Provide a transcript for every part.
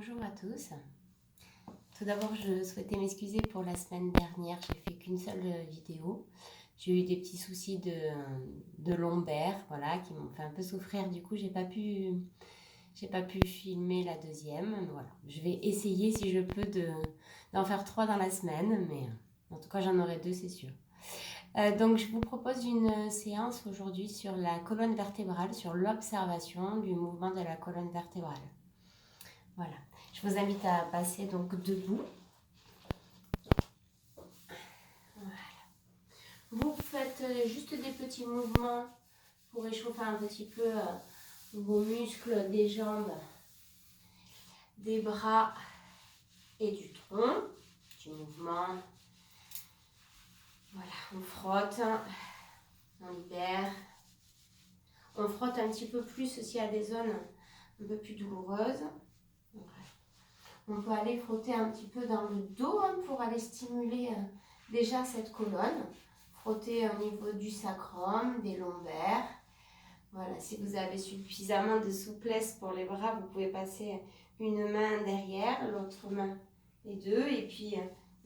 Bonjour à tous. Tout d'abord, je souhaitais m'excuser pour la semaine dernière. J'ai fait qu'une seule vidéo. J'ai eu des petits soucis de lombaire, voilà, qui m'ont fait un peu souffrir. Du coup, j'ai pas pu filmer la deuxième. Voilà, je vais essayer si je peux d'en faire 3 dans la semaine, mais en tout cas, j'en aurai 2, c'est sûr. Donc, je vous propose une séance aujourd'hui sur la colonne vertébrale, sur l'observation du mouvement de la colonne vertébrale. Voilà. Je vous invite à passer donc debout. Voilà. Vous faites juste des petits mouvements pour échauffer un petit peu vos muscles des jambes, des bras et du tronc. Petit mouvement. Voilà, on frotte, on libère. On frotte un petit peu plus s'il y a des zones un peu plus douloureuses. On peut aller frotter un petit peu dans le dos pour aller stimuler déjà cette colonne. Frotter au niveau du sacrum, des lombaires. Voilà, si vous avez suffisamment de souplesse pour les bras, vous pouvez passer une main derrière, l'autre main les deux, et puis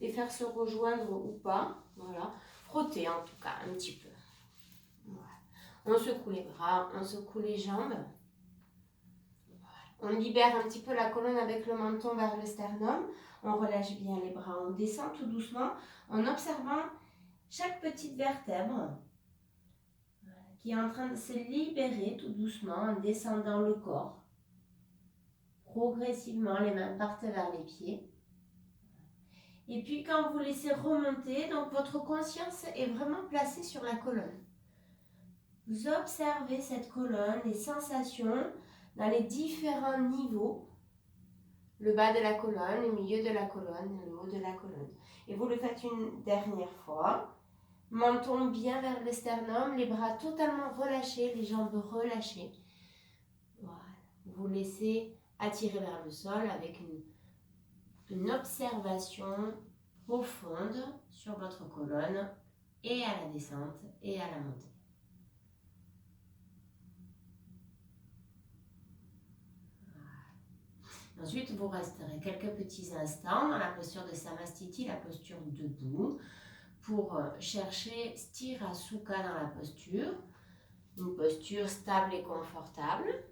les faire se rejoindre ou pas. Voilà, frotter en tout cas un petit peu. Voilà. On secoue les bras, on secoue les jambes. On libère un petit peu la colonne avec le menton vers le sternum. On relâche bien les bras. On descend tout doucement en observant chaque petite vertèbre qui est en train de se libérer tout doucement en descendant le corps. Progressivement, les mains partent vers les pieds. Et puis quand vous laissez remonter, donc votre conscience est vraiment placée sur la colonne. Vous observez cette colonne, les sensations dans les différents niveaux. Le bas de la colonne, le milieu de la colonne, le haut de la colonne. Et vous le faites une dernière fois. Menton bien vers le sternum, les bras totalement relâchés, les jambes relâchées. Voilà. Vous laissez attirer vers le sol avec une observation profonde sur votre colonne et à la descente et à la montée. Ensuite, vous resterez quelques petits instants dans la posture de Samastiti, la posture debout, pour chercher Sthira Sukha dans la posture, une posture stable et confortable.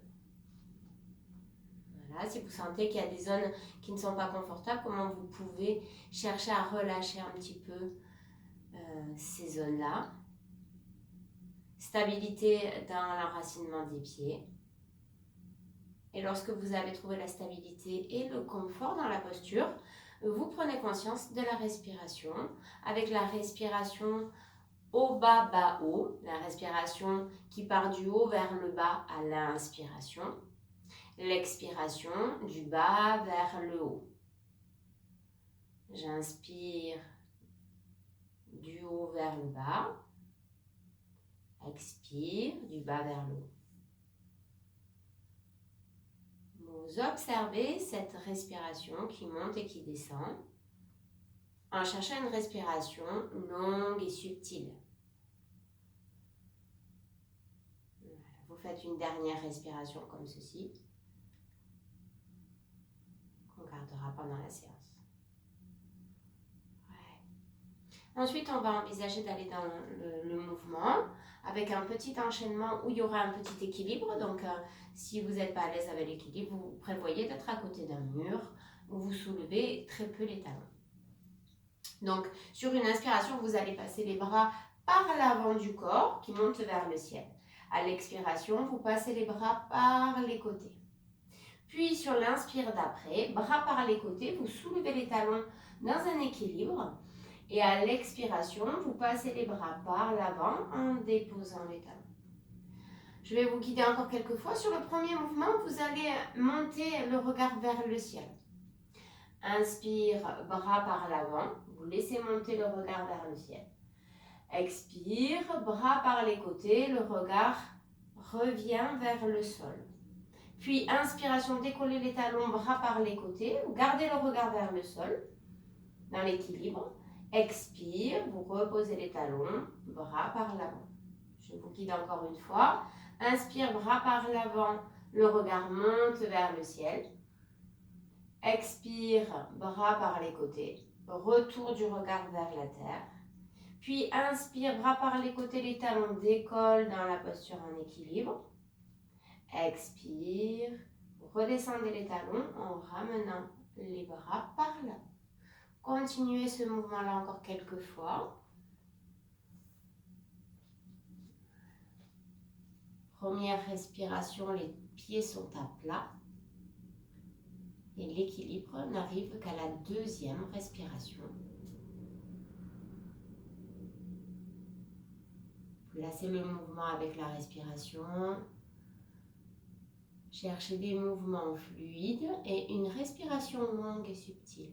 Voilà, si vous sentez qu'il y a des zones qui ne sont pas confortables, comment vous pouvez chercher à relâcher un petit peu ces zones-là. Stabilité dans l'enracinement des pieds. Et lorsque vous avez trouvé la stabilité et le confort dans la posture, vous prenez conscience de la respiration, avec la respiration haut, bas, bas, haut, la respiration qui part du haut vers le bas à l'inspiration, l'expiration du bas vers le haut. J'inspire du haut vers le bas, expire du bas vers le haut. Vous observez cette respiration qui monte et qui descend en cherchant une respiration longue et subtile. Vous faites une dernière respiration comme ceci, qu'on gardera pendant la séance. Ouais. Ensuite, on va envisager d'aller dans le mouvement avec un petit enchaînement où il y aura un petit équilibre. Donc, si vous n'êtes pas à l'aise avec l'équilibre, vous prévoyez d'être à côté d'un mur où vous soulevez très peu les talons. Donc, sur une inspiration, vous allez passer les bras par l'avant du corps qui monte vers le ciel. À l'expiration, vous passez les bras par les côtés. Puis, sur l'inspire d'après, bras par les côtés, vous soulevez les talons dans un équilibre. Et à l'expiration, vous passez les bras par l'avant en déposant les talons. Je vais vous guider encore quelques fois. Sur le premier mouvement, vous allez monter le regard vers le ciel. Inspire, bras par l'avant. Vous laissez monter le regard vers le ciel. Expire, bras par les côtés. Le regard revient vers le sol. Puis, inspiration, décollez les talons, bras par les côtés. Vous gardez le regard vers le sol, dans l'équilibre. Expire, vous reposez les talons, bras par l'avant. Je vous guide encore une fois. Inspire, bras par l'avant, le regard monte vers le ciel. Expire, bras par les côtés. Retour du regard vers la terre. Puis inspire, bras par les côtés, les talons décollent dans la posture en équilibre. Expire, redescendez les talons en ramenant les bras par là. Continuez ce mouvement-là encore quelques fois. Première respiration, les pieds sont à plat. Et l'équilibre n'arrive qu'à la deuxième respiration. Placez le mouvement avec la respiration. Cherchez des mouvements fluides et une respiration longue et subtile.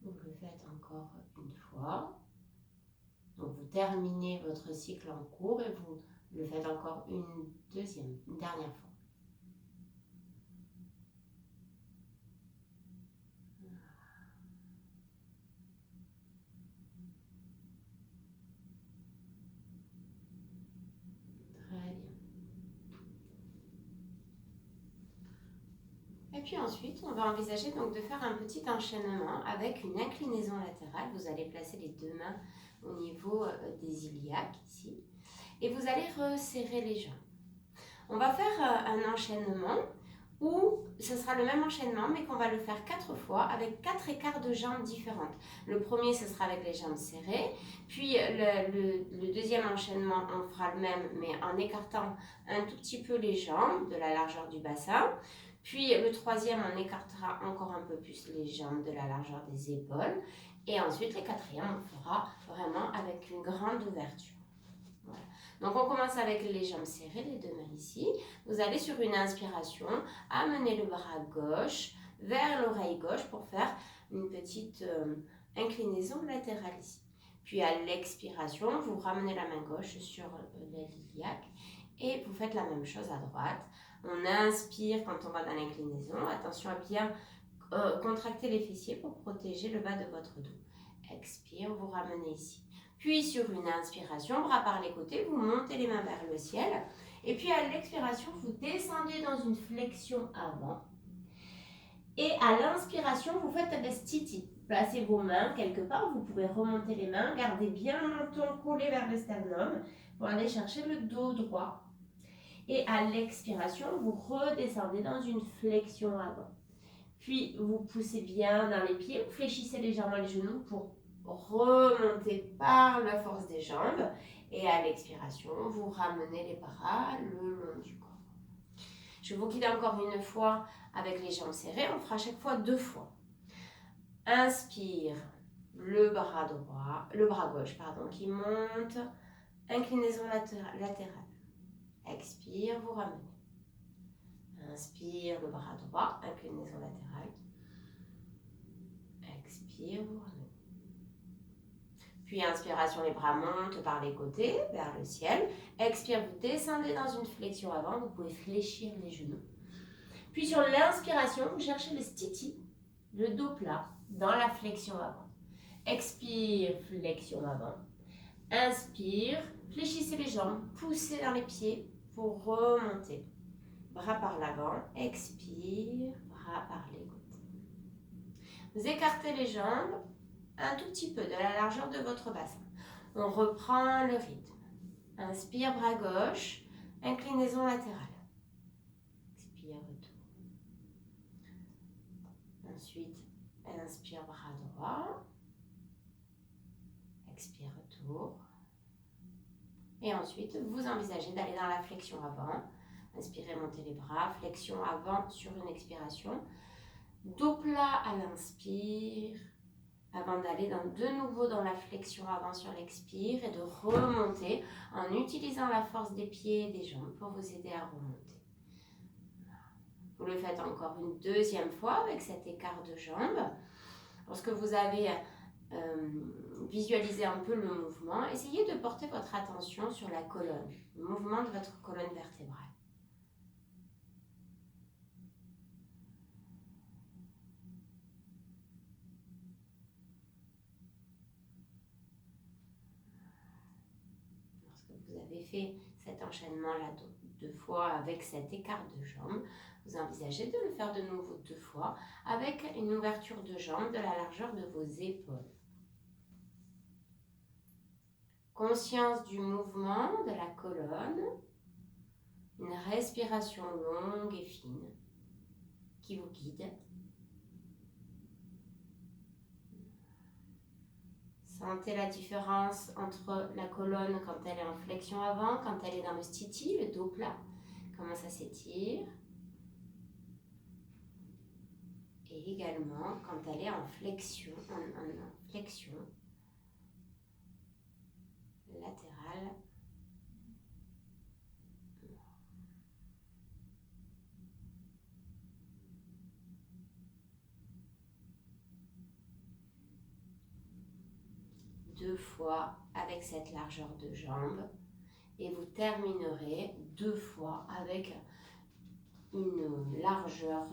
Vous le faites encore une fois. Donc vous terminez votre cycle en cours et vous le faites encore une dernière fois. Très bien. Et puis ensuite, on va envisager donc de faire un petit enchaînement avec une inclinaison latérale. Vous allez placer les deux mains au niveau des iliaques ici. Et vous allez resserrer les jambes. On va faire un enchaînement où ce sera le même enchaînement mais qu'on va le faire 4 fois avec 4 écarts de jambes différentes. Le premier, ce sera avec les jambes serrées. Puis le deuxième enchaînement, on fera le même mais en écartant un tout petit peu les jambes de la largeur du bassin. Puis le troisième, on écartera encore un peu plus les jambes de la largeur des épaules. Et ensuite, le quatrième, on fera vraiment avec une grande ouverture. Voilà. Donc on commence avec les jambes serrées, les deux mains ici. Vous allez sur une inspiration amener le bras gauche vers l'oreille gauche pour faire une petite inclinaison latérale ici. Puis à l'expiration, vous ramenez la main gauche sur l'iliaque et vous faites la même chose à droite. On inspire quand on va dans l'inclinaison. Attention à bien contracter les fessiers pour protéger le bas de votre dos. Expire, vous ramenez ici. Puis sur une inspiration, bras par les côtés, vous montez les mains vers le ciel. Et puis à l'expiration, vous descendez dans une flexion avant. Et à l'inspiration, vous faites un stiti. Placez vos mains quelque part, vous pouvez remonter les mains, gardez bien le menton collé vers le sternum pour aller chercher le dos droit. Et à l'expiration, vous redescendez dans une flexion avant. Puis vous poussez bien dans les pieds, vous fléchissez légèrement les genoux pour remonter par la force des jambes. Et à l'expiration, vous ramenez les bras le long du corps. Je vous guide encore une fois avec les jambes serrées. On fera chaque fois 2 fois. Inspire, le bras gauche, qui monte. Inclinaison latérale. Expire, vous ramenez. Inspire, le bras droit, inclinaison latérale. Expire, vous ramenez. Puis inspiration, les bras montent par les côtés, vers le ciel. Expire, vous descendez dans une flexion avant, vous pouvez fléchir les genoux. Puis sur l'inspiration, vous cherchez le stiti, le dos plat, dans la flexion avant. Expire, flexion avant. Inspire, fléchissez les jambes, poussez dans les pieds pour remonter. Bras par l'avant, expire, bras par les côtés. Vous écartez les jambes un tout petit peu de la largeur de votre bassin. On reprend le rythme. Inspire, bras gauche, inclinaison latérale. Expire, retour. Ensuite, inspire, bras droit. Expire, retour. Et ensuite, vous envisagez d'aller dans la flexion avant. Inspirez, montez les bras. Flexion avant sur une expiration. Dos plat à l'inspire. Avant d'aller de nouveau dans la flexion avant sur l'expire et de remonter en utilisant la force des pieds et des jambes pour vous aider à remonter. Vous le faites encore une deuxième fois avec cet écart de jambes. Lorsque vous avez visualisé un peu le mouvement, essayez de porter votre attention sur la colonne, le mouvement de votre colonne vertébrale. vous avez fait cet enchaînement-là 2 fois avec cet écart de jambes, vous envisagez de le faire de nouveau 2 fois avec une ouverture de jambes de la largeur de vos épaules. Conscience du mouvement de la colonne, une respiration longue et fine qui vous guide. Sentez la différence entre la colonne quand elle est en flexion avant, quand elle est dans le sthiti, le dos plat, comment ça s'étire. Et également quand elle est en flexion, en flexion latérale. Deux fois avec cette largeur de jambe et vous terminerez 2 fois avec une largeur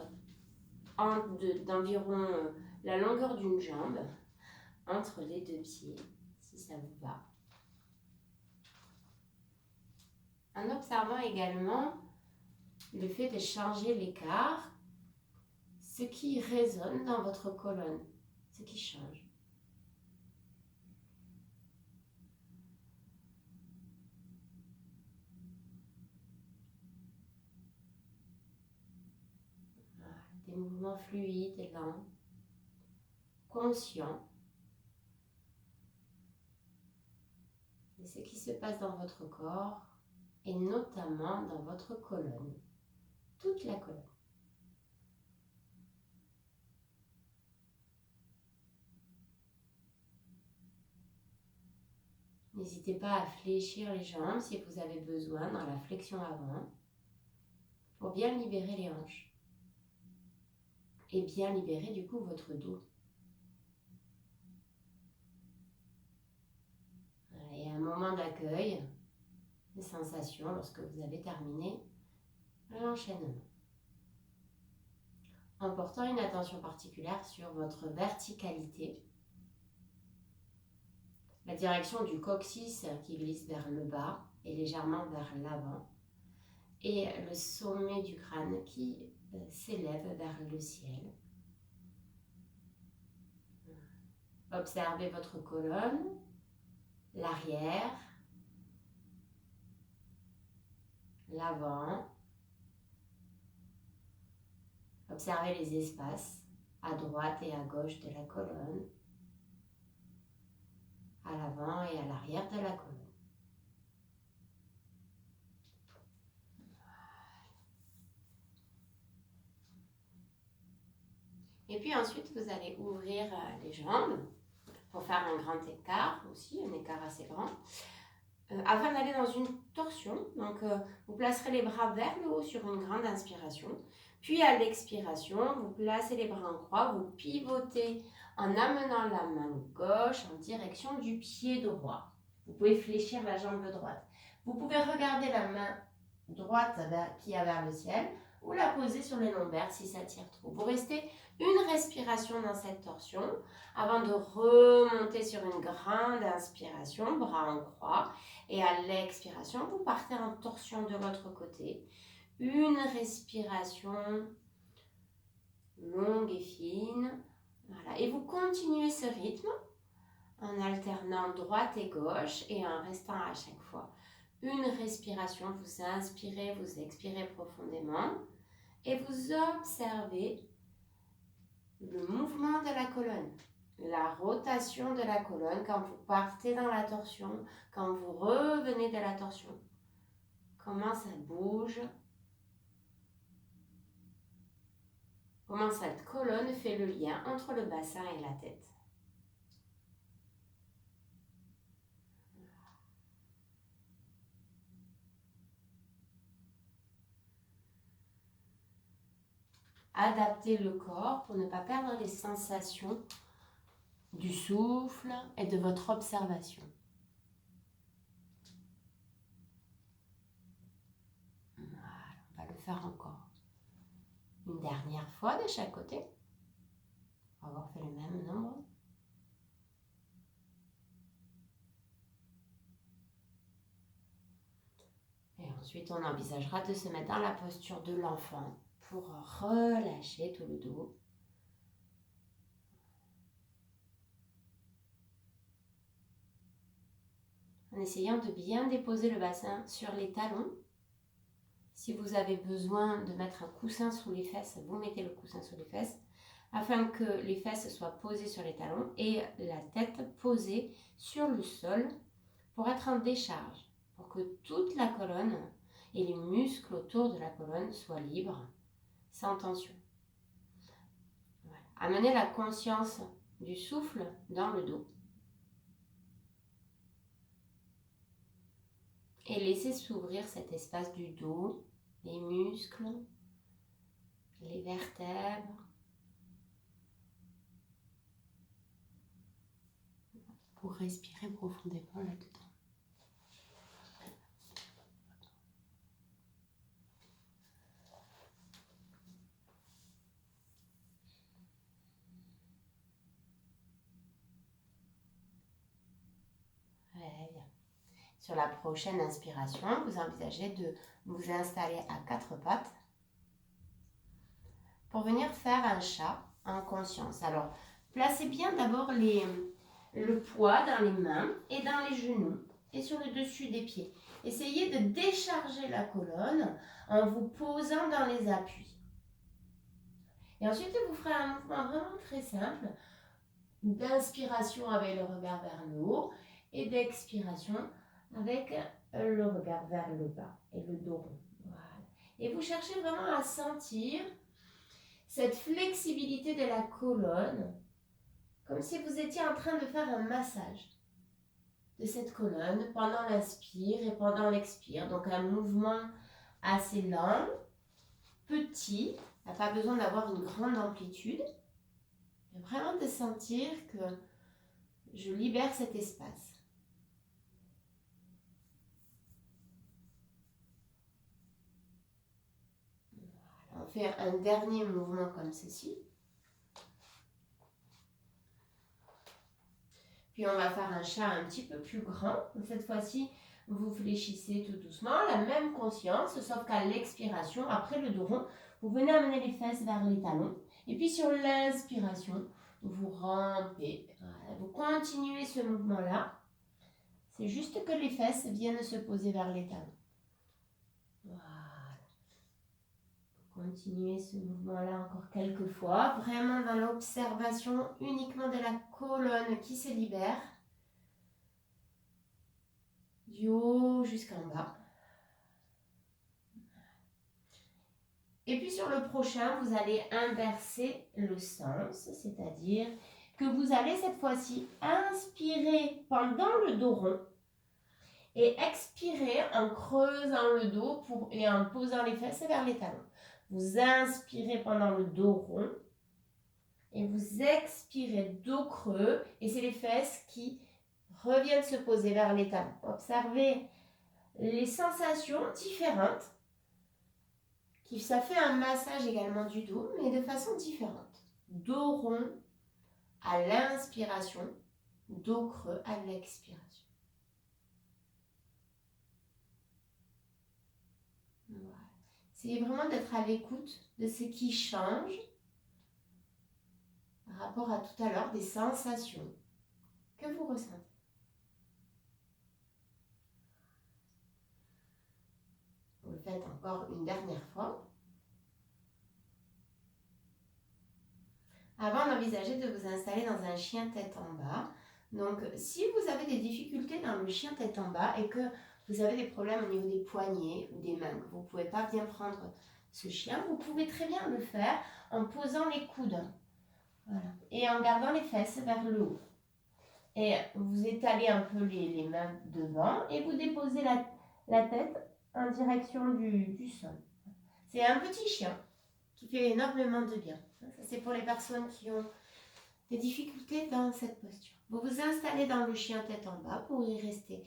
d'environ la longueur d'une jambe entre les 2 pieds, si ça vous va. En observant également le fait de changer l'écart, ce qui résonne dans votre colonne, ce qui change. Des mouvements fluides et lents, conscients de ce qui se passe dans votre corps et notamment dans votre colonne, toute la colonne. N'hésitez pas à fléchir les jambes si vous avez besoin dans la flexion avant pour bien libérer les hanches et bien libérer du coup votre dos. Et un moment d'accueil, des sensations lorsque vous avez terminé l'enchaînement. En portant une attention particulière sur votre verticalité, la direction du coccyx qui glisse vers le bas et légèrement vers l'avant, et le sommet du crâne qui s'élève vers le ciel. Observez votre colonne, l'arrière, l'avant. Observez les espaces à droite et à gauche de la colonne, à l'avant et à l'arrière de la colonne. Et puis ensuite, vous allez ouvrir les jambes pour faire un grand écart aussi, un écart assez grand, afin d'aller dans une torsion. Donc, vous placerez les bras vers le haut sur une grande inspiration. Puis à l'expiration, vous placez les bras en croix, vous pivotez en amenant la main gauche en direction du pied droit. Vous pouvez fléchir la jambe droite. Vous pouvez regarder la main droite qui est vers le ciel ou la poser sur les lombaires si ça tire trop. Vous restez une respiration dans cette torsion avant de remonter sur une grande inspiration, bras en croix. Et à l'expiration, vous partez en torsion de l'autre côté. Une respiration longue et fine. Voilà. Et vous continuez ce rythme en alternant droite et gauche et en restant à chaque fois une respiration. Vous inspirez, vous expirez profondément et vous observez le mouvement de la colonne, la rotation de la colonne quand vous partez dans la torsion, quand vous revenez de la torsion. Comment ça bouge, comment cette colonne fait le lien entre le bassin et la tête. Adaptez le corps pour ne pas perdre les sensations du souffle et de votre observation. Voilà, on va le faire encore. Une dernière fois de chaque côté. On va avoir fait le même nombre. Ensuite, on envisagera de se mettre dans la posture de l'enfant pour relâcher tout le dos. En essayant de bien déposer le bassin sur les talons. Si vous avez besoin de mettre un coussin sous les fesses, vous mettez le coussin sous les fesses afin que les fesses soient posées sur les talons et la tête posée sur le sol pour être en décharge, pour que toute la colonne et les muscles autour de la colonne soient libres, sans tension. Voilà. Amenez la conscience du souffle dans le dos. Et laissez s'ouvrir cet espace du dos, les muscles, les vertèbres. Pour respirer profondément là-dedans. Sur la prochaine inspiration, vous envisagez de vous installer à quatre pattes pour venir faire un chat en conscience. Alors, placez bien d'abord le poids dans les mains et dans les genoux et sur le dessus des pieds. Essayez de décharger la colonne en vous posant dans les appuis. Et ensuite, vous ferez un mouvement vraiment très simple d'inspiration avec le regard vers le haut et d'expiration avec le regard vers le bas et le dos rond. Voilà. Et vous cherchez vraiment à sentir cette flexibilité de la colonne, comme si vous étiez en train de faire un massage de cette colonne pendant l'inspire et pendant l'expire. Donc un mouvement assez lent, petit, il n'y a pas besoin d'avoir une grande amplitude, mais vraiment de sentir que je libère cet espace. On fait un dernier mouvement comme ceci. Puis on va faire un chat un petit peu plus grand. Cette fois-ci, vous fléchissez tout doucement, la même conscience, sauf qu'à l'expiration, après le dos rond, vous venez amener les fesses vers les talons. Et puis sur l'inspiration, vous rampez. Voilà. Vous continuez ce mouvement-là. C'est juste que les fesses viennent se poser vers les talons. Voilà. Continuez ce mouvement-là encore quelques fois, vraiment dans l'observation uniquement de la colonne qui se libère, du haut jusqu'en bas. Et puis sur le prochain, vous allez inverser le sens, c'est-à-dire que vous allez cette fois-ci inspirer pendant le dos rond et expirer en creusant le dos et en posant les fesses vers les talons. Vous inspirez pendant le dos rond et vous expirez dos creux et c'est les fesses qui reviennent se poser vers les talons. Observez les sensations différentes. Ça fait un massage également du dos, mais de façon différente. Dos rond à l'inspiration, dos creux à l'expiration. Voilà. C'est vraiment d'être à l'écoute de ce qui change par rapport à tout à l'heure, des sensations que vous ressentez. Vous le faites encore une dernière fois. Avant d'envisager de vous installer dans un chien tête en bas. Donc, si vous avez des difficultés dans le chien tête en bas et que vous avez des problèmes au niveau des poignets ou des mains, que vous ne pouvez pas bien prendre ce chien, vous pouvez très bien le faire en posant les coudes. Voilà. Et en gardant les fesses vers le haut. Et vous étalez un peu les mains devant et vous déposez la tête en direction du sol. C'est un petit chien qui fait énormément de bien. Ça, c'est pour les personnes qui ont des difficultés dans cette posture. Vous vous installez dans le chien tête en bas pour y rester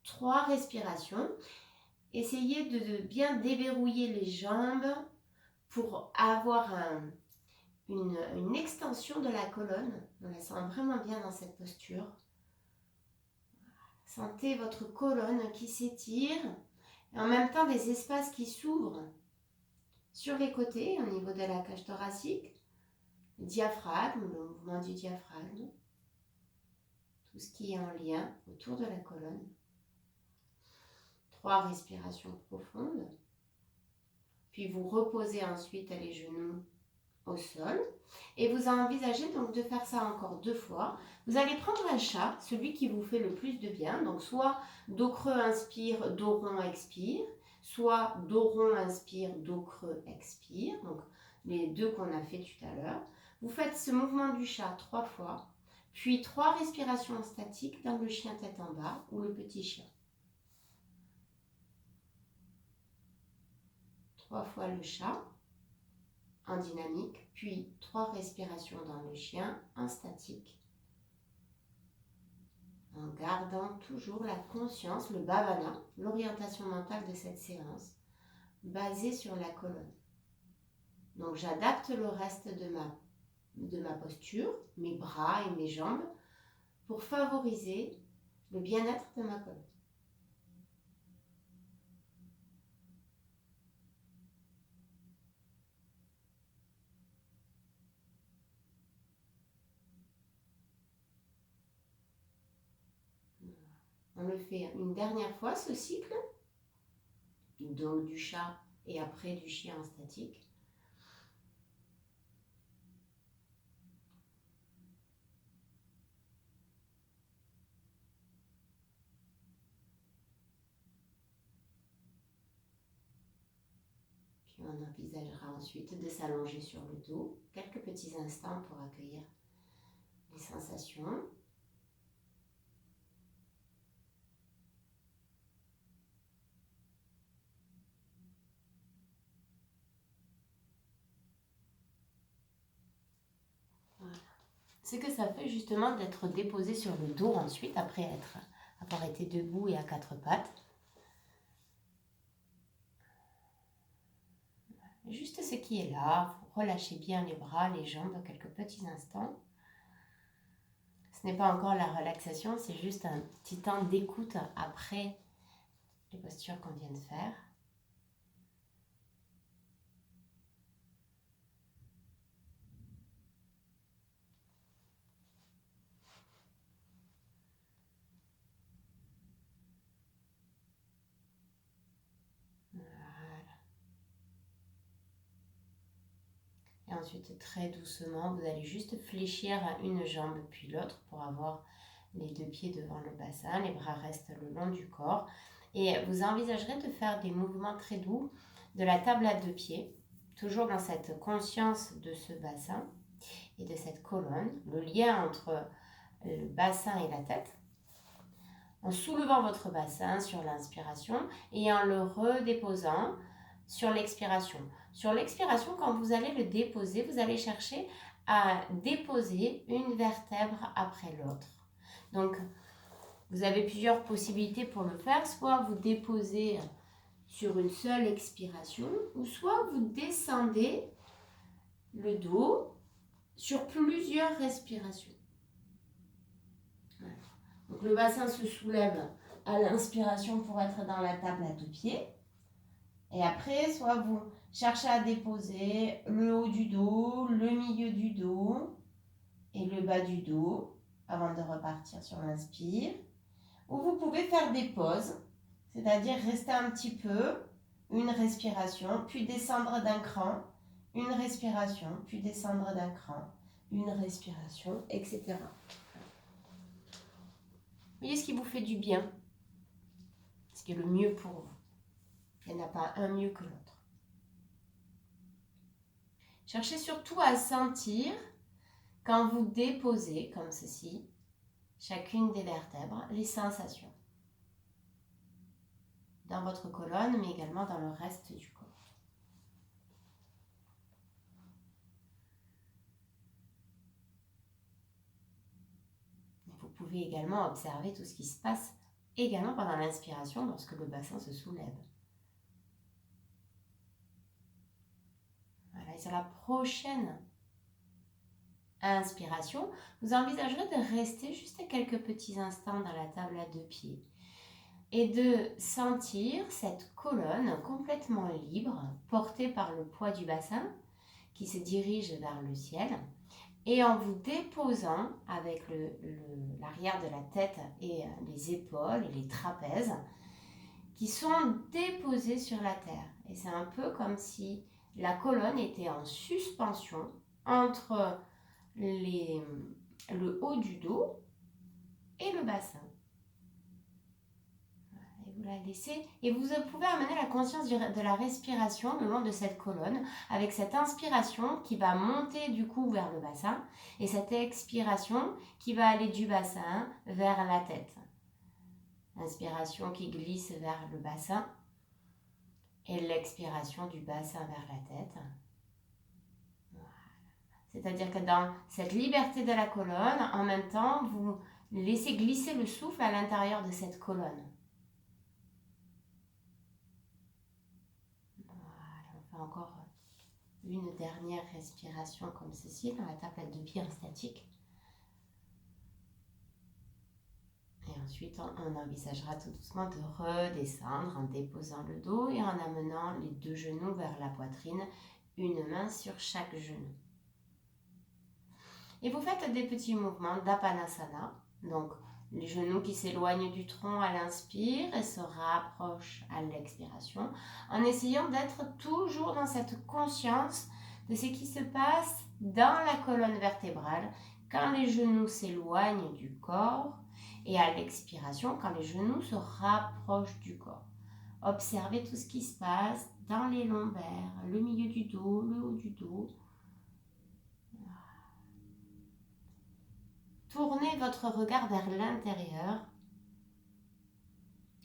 3 respirations. Essayez de bien déverrouiller les jambes pour avoir une extension de la colonne. On la sent vraiment bien dans cette posture. Sentez votre colonne qui s'étire Et en même temps, des espaces qui s'ouvrent sur les côtés, au niveau de la cage thoracique, le diaphragme, le mouvement du diaphragme, tout ce qui est en lien autour de la colonne. 3 respirations profondes. Puis vous reposez ensuite les genoux au sol. Et vous envisagez donc de faire ça encore 2 fois. Vous allez prendre un chat, celui qui vous fait le plus de bien. Donc soit dos creux inspire, dos rond expire. Soit dos rond inspire, dos creux expire. Donc les 2 qu'on a fait tout à l'heure. Vous faites ce mouvement du chat 3 fois. Puis 3 respirations statiques dans le chien tête en bas ou le petit chien. 3 fois le chat en dynamique, puis 3 respirations dans le chien en statique, en gardant toujours la conscience, le bhavana, l'orientation mentale de cette séance, basée sur la colonne. Donc j'adapte le reste de ma posture, mes bras et mes jambes, pour favoriser le bien-être de ma colonne. On le fait une dernière fois, ce cycle, donc du chat et après du chien en statique. Puis on envisagera ensuite de s'allonger sur le dos, quelques petits instants pour accueillir les sensations. Voilà. Ce que ça fait justement d'être déposé sur le dos ensuite, après avoir été debout et à 4 pattes. Juste ce qui est là, vous relâchez bien les bras, les jambes quelques petits instants. Ce n'est pas encore la relaxation, c'est juste un petit temps d'écoute après les postures qu'on vient de faire. Et ensuite, très doucement, vous allez juste fléchir une jambe puis l'autre pour avoir les 2 pieds devant le bassin. Les bras restent le long du corps. Et vous envisagerez de faire des mouvements très doux de la table à 2 pieds, toujours dans cette conscience de ce bassin et de cette colonne, le lien entre le bassin et la tête, en soulevant votre bassin sur l'inspiration et en le redéposant sur l'expiration. Sur l'expiration, quand vous allez le déposer, vous allez chercher à déposer une vertèbre après l'autre. Donc, vous avez plusieurs possibilités pour le faire. Soit vous déposez sur une seule expiration, ou soit vous descendez le dos sur plusieurs respirations. Voilà. Donc, le bassin se soulève à l'inspiration pour être dans la table à 2 pieds. Et après, soit vous cherchez à déposer le haut du dos, le milieu du dos et le bas du dos avant de repartir sur l'inspire. Ou vous pouvez faire des pauses, c'est-à-dire rester un petit peu, une respiration, puis descendre d'un cran, une respiration, puis descendre d'un cran, une respiration, etc. Voyez ce qui vous fait du bien, ce qui est le mieux pour vous. Il n'y en a pas un mieux que l'autre. Cherchez surtout à sentir, quand vous déposez comme ceci, chacune des vertèbres, les sensations. Dans votre colonne, mais également dans le reste du corps. Vous pouvez également observer tout ce qui se passe également pendant l'inspiration lorsque le bassin se soulève. Voilà, et sur la prochaine inspiration, vous envisagerez de rester juste quelques petits instants dans la table à 2 pieds. et de sentir cette colonne complètement libre, portée par le poids du bassin, qui se dirige vers le ciel. Et en vous déposant avec l'arrière de la tête et les épaules et les trapèzes, qui sont déposés sur la terre. Et c'est un peu comme si la colonne était en suspension entre le haut du dos et le bassin. Et vous la laissez, et vous pouvez amener la conscience de la respiration le long de cette colonne, avec cette inspiration qui va monter du cou vers le bassin, et cette expiration qui va aller du bassin vers la tête. Inspiration qui glisse vers le bassin, et l'expiration du bassin vers la tête. Voilà. C'est-à-dire que dans cette liberté de la colonne, en même temps, vous laissez glisser le souffle à l'intérieur de cette colonne. Voilà, on fait encore une dernière respiration comme ceci dans la tablette de pied en statique. Et ensuite, on envisagera tout doucement de redescendre en déposant le dos et en amenant les deux genoux vers la poitrine, une main sur chaque genou. Et vous faites des petits mouvements d'Apanasana, donc les genoux qui s'éloignent du tronc à l'inspire et se rapprochent à l'expiration, en essayant d'être toujours dans cette conscience de ce qui se passe dans la colonne vertébrale quand les genoux s'éloignent du corps et à l'expiration quand les genoux se rapprochent du corps. Observez tout ce qui se passe dans les lombaires, le milieu du dos, le haut du dos. Tournez votre regard vers l'intérieur.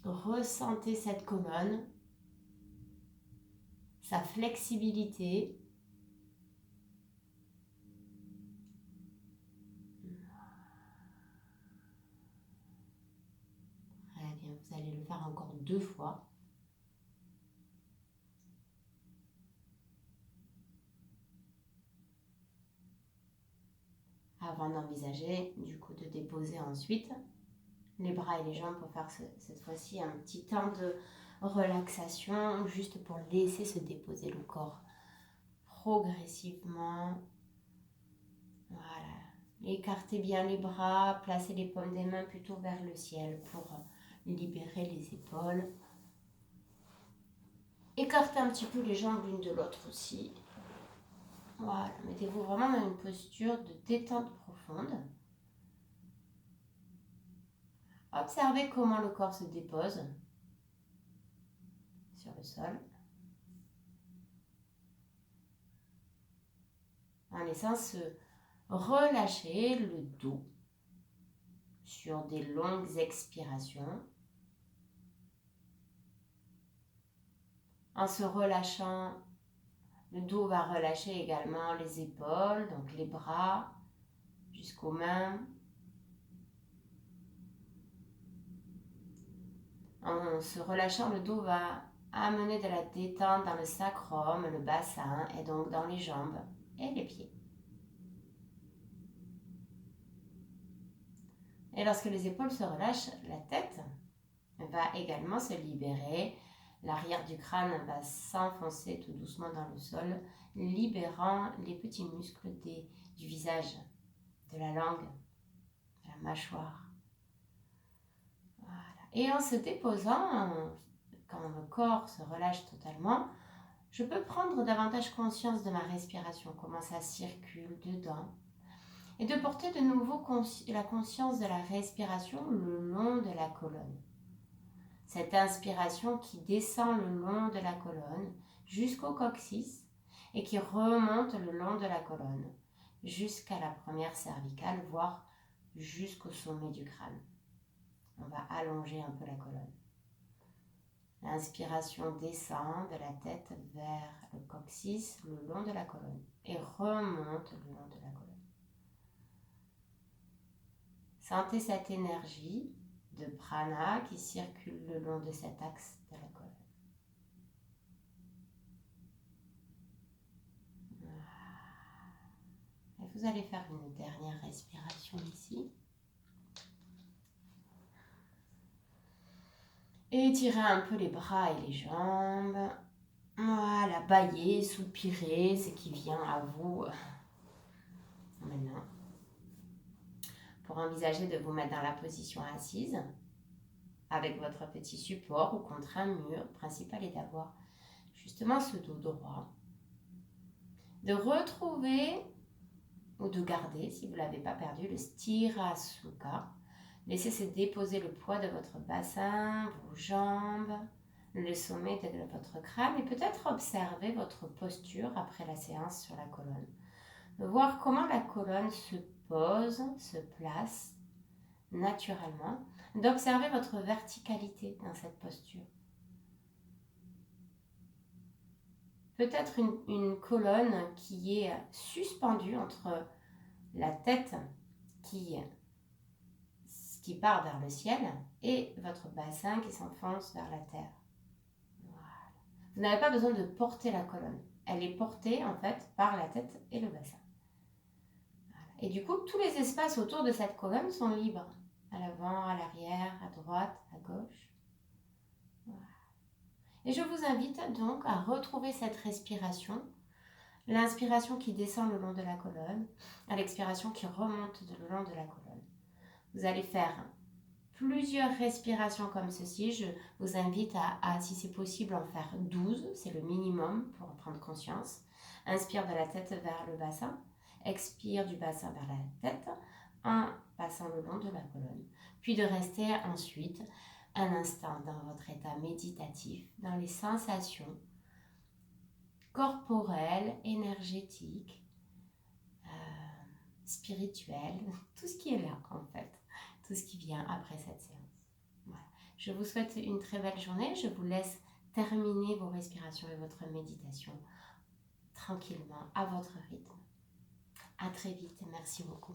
Ressentez cette colonne, sa flexibilité. Très bien, vous allez le faire encore 2 fois. Avant d'envisager du coup de déposer ensuite les bras et les jambes pour faire cette fois-ci un petit temps de relaxation, juste pour laisser se déposer le corps progressivement. Voilà. Écartez bien les bras, placez les paumes des mains plutôt vers le ciel pour libérer les épaules. Écartez un petit peu les jambes l'une de l'autre aussi. Voilà, mettez-vous vraiment dans une posture de détente profonde. Observez comment le corps se dépose sur le sol. En laissant se relâcher le dos sur des longues expirations. En se relâchant, le dos va relâcher également les épaules, donc les bras jusqu'aux mains. En se relâchant, le dos va amener de la détente dans le sacrum, le bassin et donc dans les jambes et les pieds. Et lorsque les épaules se relâchent, la tête va également se libérer. L'arrière du crâne va s'enfoncer tout doucement dans le sol, libérant les petits muscles du visage, de la langue, de la mâchoire. Voilà. Et en se déposant, quand le corps se relâche totalement, je peux prendre davantage conscience de ma respiration, comment ça circule dedans, et de porter de nouveau la conscience de la respiration le long de la colonne. Cette inspiration qui descend le long de la colonne jusqu'au coccyx et qui remonte le long de la colonne jusqu'à la première cervicale, voire jusqu'au sommet du crâne. On va allonger un peu la colonne. L'inspiration descend de la tête vers le coccyx le long de la colonne et remonte le long de la colonne. Sentez cette énergie de prana qui circule le long de cet axe de la colonne. Et vous allez faire une dernière respiration ici. Étirez un peu les bras et les jambes. Voilà, baillez, soupirez, ce qui vient à vous maintenant. Pour envisager de vous mettre dans la position assise, avec votre petit support ou contre un mur. Le principal est d'avoir justement ce dos droit. De retrouver ou de garder, si vous ne l'avez pas perdu, le Sthirasukha. Laissez se déposer le poids de votre bassin, vos jambes, le sommet de votre crâne et peut-être observer votre posture après la séance sur la colonne. De voir comment la colonne se pose, se place naturellement, d'observer votre verticalité dans cette posture. Peut-être une colonne qui est suspendue entre la tête qui part vers le ciel et votre bassin qui s'enfonce vers la terre. Voilà. Vous n'avez pas besoin de porter la colonne. Elle est portée en fait par la tête et le bassin. Voilà. Et du coup, tous les espaces autour de cette colonne sont libres. À l'avant, à l'arrière, à droite, à gauche. Voilà. Et je vous invite donc à retrouver cette respiration. L'inspiration qui descend le long de la colonne, à l'expiration qui remonte le long de la colonne. Vous allez faire plusieurs respirations comme ceci. Je vous invite à si c'est possible, en faire 12. C'est le minimum pour prendre conscience. Inspire de la tête vers le bassin. Expire du bassin vers la tête en passant le long de la colonne. Puis de rester ensuite un instant dans votre état méditatif, dans les sensations corporelles, énergétiques, spirituelles, tout ce qui est là en fait, tout ce qui vient après cette séance. Voilà. Je vous souhaite une très belle journée. Je vous laisse terminer vos respirations et votre méditation tranquillement, à votre rythme. À très vite. Merci beaucoup.